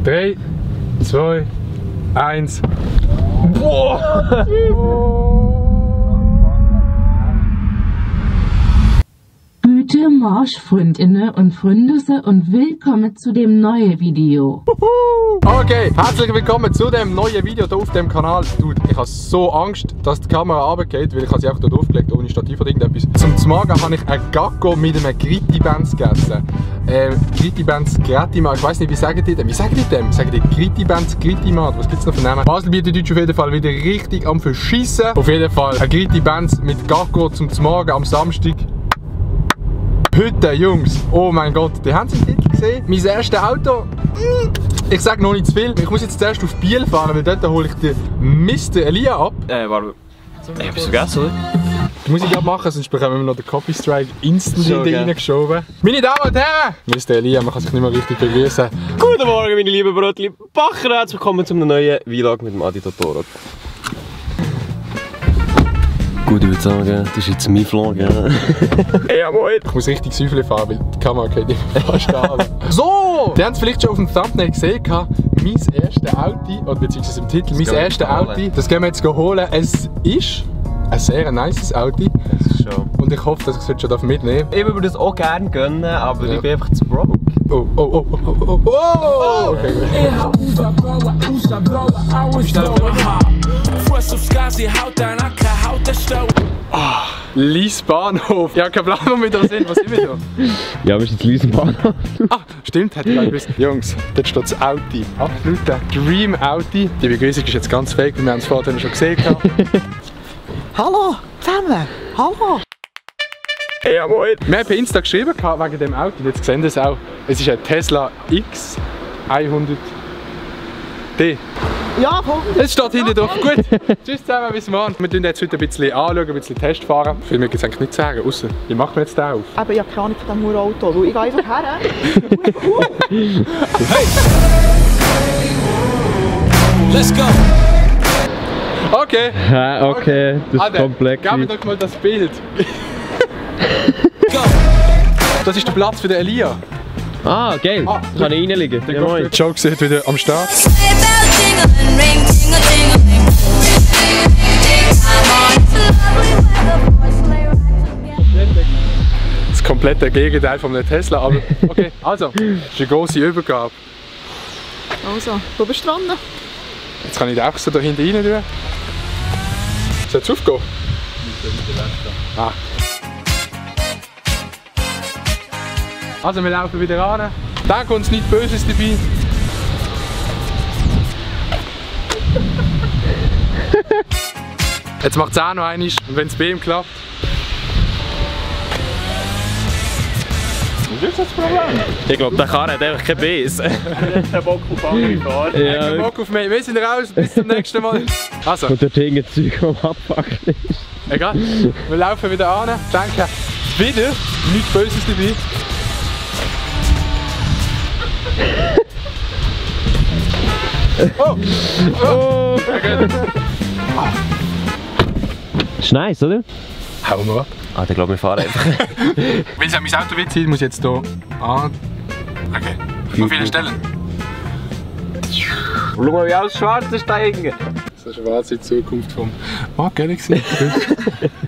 3, 2, 1. Boah! Gute Marschfreundinnen und Freunde und willkommen zu dem neuen Video. Okay, herzlich willkommen zu dem neuen Video hier auf dem Kanal. Dude, ich habe so Angst, dass die Kamera runtergeht, weil ich habe sie auch hier aufgelegt ohne Stativ oder irgendetwas. Zum Morgen habe ich einen Gacko mit einem Gritti-Benz gegessen. Gritti-Benz, Grettimat, ich weiß nicht, wie sagen die dem? Wie sagen die dem? Sagen die Gritti-Benz, Grittimat? Was gibt es noch für Namen? Basel bietet Deutsch auf jeden Fall wieder richtig am Verschiessen. Auf jeden Fall ein Gritti-Benz mit Gacko zum Morgen am Samstag. Heute, Jungs, oh mein Gott, die haben es im Titel gesehen. Mein erstes Auto, ich sage noch nicht zu viel. Ich muss jetzt zuerst auf Biel fahren, weil dort hole ich den Mr. Elia ab. Warte. Ich hab's vergessen, oder? Die Musik abmachen, sonst bekommen wir noch den Copy Strike instant in den reingeschoben. Meine Damen und Herren! Mr. Elia, man kann sich nicht mehr richtig begrüßen. Guten Morgen, meine lieben Brötchen Bacher, herzlich willkommen zu einem neuen Vlog mit dem Adi Totoro. Gut, ich würde sagen, das ist jetzt mein Vlog, ja. Ja, moin! Ich muss richtig Säufle fahren, weil die Kamera geht nicht mehr fast an. So! Die haben es vielleicht schon auf dem Thumbnail gesehen, mein erstes Auto, oder beziehungsweise im Titel, mein erstes Auto, das gehen wir jetzt holen. Es ist ein sehr nices Auto. Das ist schon. Und ich hoffe, dass ich es schon mitnehmen darf. Ich würde mir das auch gerne gönnen, aber ich bin einfach zu broke. Oh, oh, oh, oh, oh, oh, oh! Okay, Lies Bahnhof. Ja, kein Plan, wo wir da sind. Was sind wir da? Ja, wir sind jetzt Lies Bahnhof. Ah, stimmt, hätte ich gar nicht gewusst. Jungs, dort steht das Audi. Absoluter Dream Audi. Die Begrüßung ist jetzt ganz fake, weil wir haben es vorhin schon gesehen. Hallo, zusammen! Hallo! Ja, moin! Wir haben per Insta geschrieben wegen dem Auto. Jetzt sehen Sie es auch. Es ist ein Tesla X100D. Ja, voll! Es steht hinten drauf. Gut, tschüss zusammen, bis morgen. Wir tun jetzt heute ein bisschen anschauen, ein bisschen Test fahren. Viel mehr gibt es eigentlich nicht zu sagen, außer wie macht man jetzt den auf? Aber ich habe keine Ahnung von diesem Auto. Ich gehe einfach her. Hey! Let's go! Okay! Ja, okay, das ist komplex. Gib mir doch mal das Bild. Das ist der Platz für den Elia. Ah, geil. Kann ich reinlegen? Der Joke sieht wieder am Start. Das komplette Gegenteil von einem Tesla, aber okay. Also, das ist eine grosse Übergabe. Also, wo bist du dran? Jetzt kann ich den auch so da hinten rein tun. Soll es aufgehen? Ah. Also wir laufen wieder ran. Denken uns nichts Böses dabei. Jetzt macht es auch noch einmal, und wenn es bei ihm klappt. Was ist das Problem? Ich glaube, der Karre hat einfach kein Biss. keinen Bock auf andere Fahren. Ja. Keinen Bock auf mich. Wir sind raus, bis zum nächsten Mal. Also. Und dort hängen Zeug, das abpacken ist. Egal, wir laufen wieder an. Danke. Wieder nichts Böses dabei. Oh! Oh! Okay. Ist nice, oder? Hauen wir ab. Ah, ich glaube, wir fahren einfach. Weil es ja mein Auto wird sein, muss ich jetzt hier an. Okay. Auf vielen Stellen. Schau mal, wie alles schwarz ist da irgendwie. Das ist eine schwarze Zukunft vom Mark Galaxy.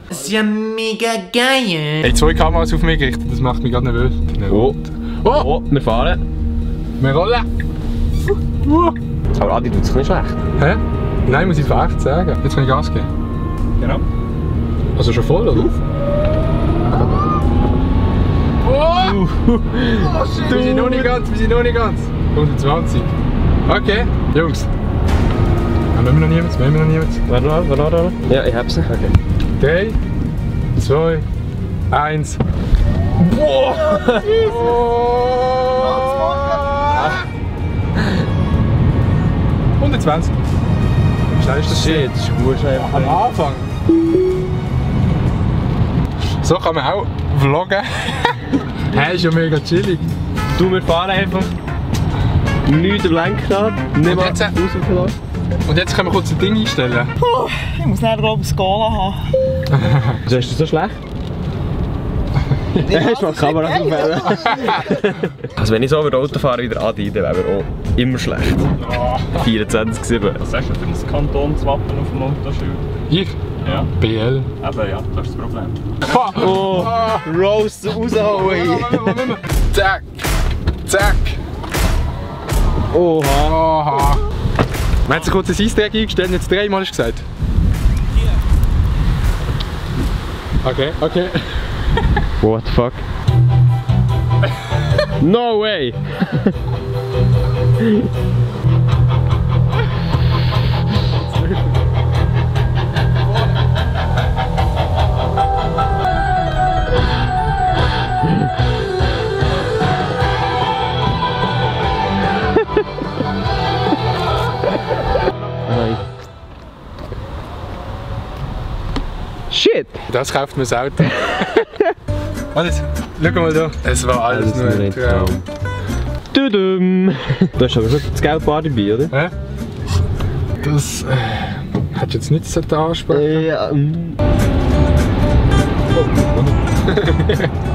Das ist ja mega geil! Hey, 2 Kameras auf mich gerichtet, das macht mich gerade nervös. Oh. Oh! Oh, wir fahren. Wir rollen! Aber Adi tut es nicht schlecht. Hä? Nein, muss ich von echt sagen. Jetzt kann ich Gas geben. Genau. Also schon voll, oder? Oh! Oh shit! Wir sind noch nicht ganz, 120. Okay, Jungs. Haben wir noch niemanden? Warte. Ja, ich hab's. Okay. 3, 2, 1. Boah! Oh. 120. Schnell ist das Shit, das ist gut schnell. am Anfang. So kann man auch vloggen. Hey, ist ja mega chillig. Du, wir fahren einfach. Nichts am Lenkrad. Nicht mal rausgelassen. Und jetzt können wir kurz ein Ding einstellen. Ich muss nicht glaube ich Skala haben. Ist das so schlecht? Ja, hast du mal die Kamera aufhören. Also wenn ich so über Auto fahre wie der Adi, dann wäre auch immer schlecht. 24/7. Was sagst du für ein Kantonswappen auf dem Autoschild? Ich? Ja. BL. Eben ja, das ist das Problem. Oh, Roast raushauen. Zack! Zack! Oha. Aha! Man hat sich kurz ein Easter Egg eingestellt, jetzt 3 Mal gesagt. Okay, okay. What the fuck? No way! Shit! Das kauft mir das Auto. Alles, schau mal da. Es war alles nur ein Traum. Tudum! Du hast aber schon das Geldbar dabei, oder? Hä? Das hat jetzt nicht so ansprechen. Ja.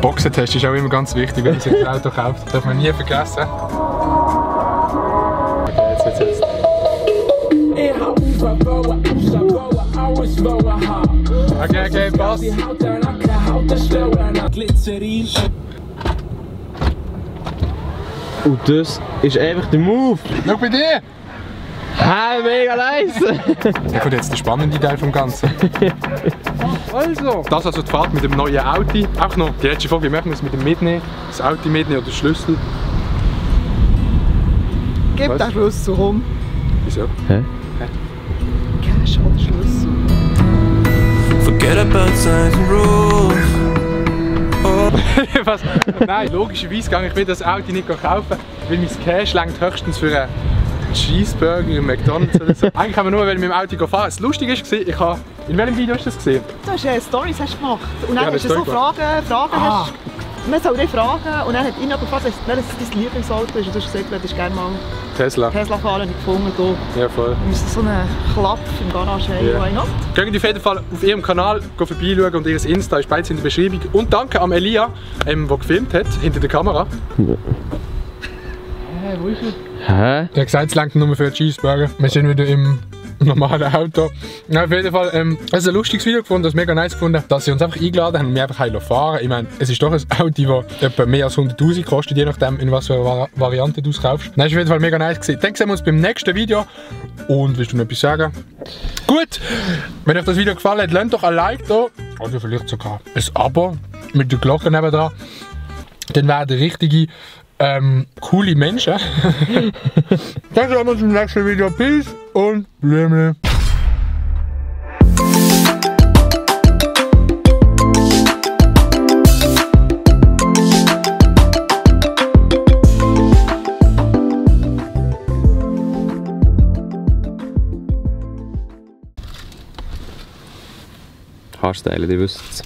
Boxentest ist auch immer ganz wichtig, wenn man sich ein Auto kauft. Darf man nie vergessen. Okay, jetzt. Okay, passt. Und das ist einfach der Move! Schau bei dir! Hey, mega nice! Da kommt jetzt der spannende Teil vom Ganzen. Also! Das ist also die Fahrt mit dem neuen Audi. Auch noch die letzte Frage, wie möchten wir es mit dem mitnehmen? Das Audi mitnehmen oder den Schlüssel? Gib Was? den Schlüssel um. Wieso? Hä? Cash oder Schlüssel. Forget about signs and rules. Was? Nein, logischerweise gehe ich mir das Audi nicht kaufen, weil mein Cash reicht höchstens für einen Cheeseburger im McDonald's oder so. Eigentlich haben wir nur mit dem Auto fahren. Das Lustige war, ich habe... In welchem Video hast du das gesehen? Du hast Stories hast gemacht. Und dann Ja, hast du das so Story Fragen hast. Man soll dich fragen und dann hat ihn jemand gefragt, welches dein Lieblingsauto ist. Und du hast gesagt, du würdest gerne mal Tesla. Tesla fahren. Und ich gefunden, du Ja, voll. müsstest so einen Klapp im Garage haben. Ja. Why not? Könnt ihr auf jeden Fall auf ihrem Kanal vorbeischauen und ihr Insta ist beides in der Beschreibung. Und danke an Elia, der gefilmt hat, hinter der Kamera. Wo ist er? Hä? Der hat gesagt, es reicht nur für einen Cheeseburger. Wir sind wieder im normalen Auto. Ja, auf jeden Fall, es ist ein lustiges Video gefunden, das mega nice gefunden, dass sie uns einfach eingeladen haben und wir einfach fahren. Ich meine, es ist doch ein Audi, das etwa mehr als 100'000 kostet, je nachdem, in was für eine Variante du es kaufst. Das ist auf jeden Fall mega nice gewesen. Dann sehen wir uns beim nächsten Video. Und willst du noch etwas sagen? Gut, wenn euch das Video gefallen hat, lasst doch ein Like da. Oder vielleicht sogar ein Abo mit der Glocke nebenan. Dann werden richtige coole Menschen. Dann sehen wir uns im nächsten Video. Peace und Blümle. Haarstylen, die wisst es.